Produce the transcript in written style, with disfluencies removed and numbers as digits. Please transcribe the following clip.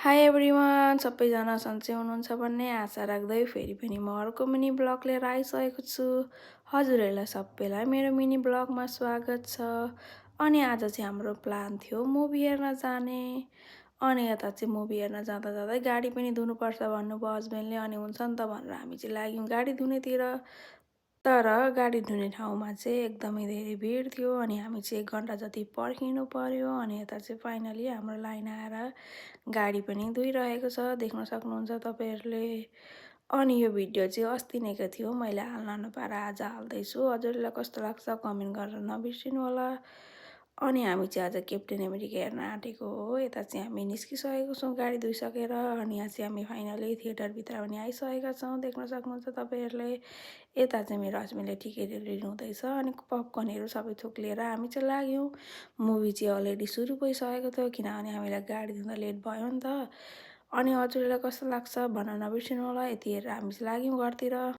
High everyone सबैजना सन्चै हुनुहुन्छ भन्ने आशा राख्दै फेरि पनि म अर्को मिनी ब्लग लिएर आइसकेको छु। हजुरहरूलाई सबैलाई मेरो मिनी ब्लगमा स्वागत छ। अनि आज चाहिँ हाम्रो प्लान थियो मुभी हेर्न जाने। अनि यता चाहिँ मुभी हेर्न जाँदा जाँदै गाडी पनि धुनुपर्छ भन्नुभयो हस्बेन्डले। अनि हुन्छ नि त भनेर हामी चाहिँ लाग्यौँ गाडी धुनेतिर। तर गाडी धुने ठाउँमा चाहिँ एकदमै धेरै भिड थियो अनि हामी चाहिँ 1 घन्टा जति पर्खिनु पर्यो। अनि यता चाहिँ फाइनली हाम्रो लाइन आएर गाडी पनि धोइरहेको छ, देख्न सक्नुहुन्छ तपाईँहरूले। अनि यो भिडियो चाहिँ अस्ति नैको थियो, मैले हाल्न नपाएर आज हाल्दैछु। हजुरलाई कस्तो लाग्छ कमेन्ट गरेर नबिर्सिनु होला। अनि हामी चाहिँ आज क्याप्टेन अमेरिका हेर्न आँटेको हो। यता चाहिँ हामी निस्किसकेको छौँ गाडी धोइसकेर। अनि यहाँ चाहिँ हामी फाइनली थिएटरभित्र पनि आइसकेका छौँ, देख्न सक्नुहुन्छ तपाईँहरूले। यता चाहिँ मेरो हस्बेन्डले टिकटहरू लिनुहुँदैछ अनि पपकर्नहरू सबै थोक लिएर हामी चाहिँ लाग्यौँ। मुभी चाहिँ अलरेडी सुरु भइसकेको थियो किनभने हामीलाई गाडी धुँदा लेट भयो नि त। अनि हजुरलाई कस्तो लाग्छ भन्न नबिर्सिनु होला। यति हेरेर हामी चाहिँ लाग्यौँ घरतिर।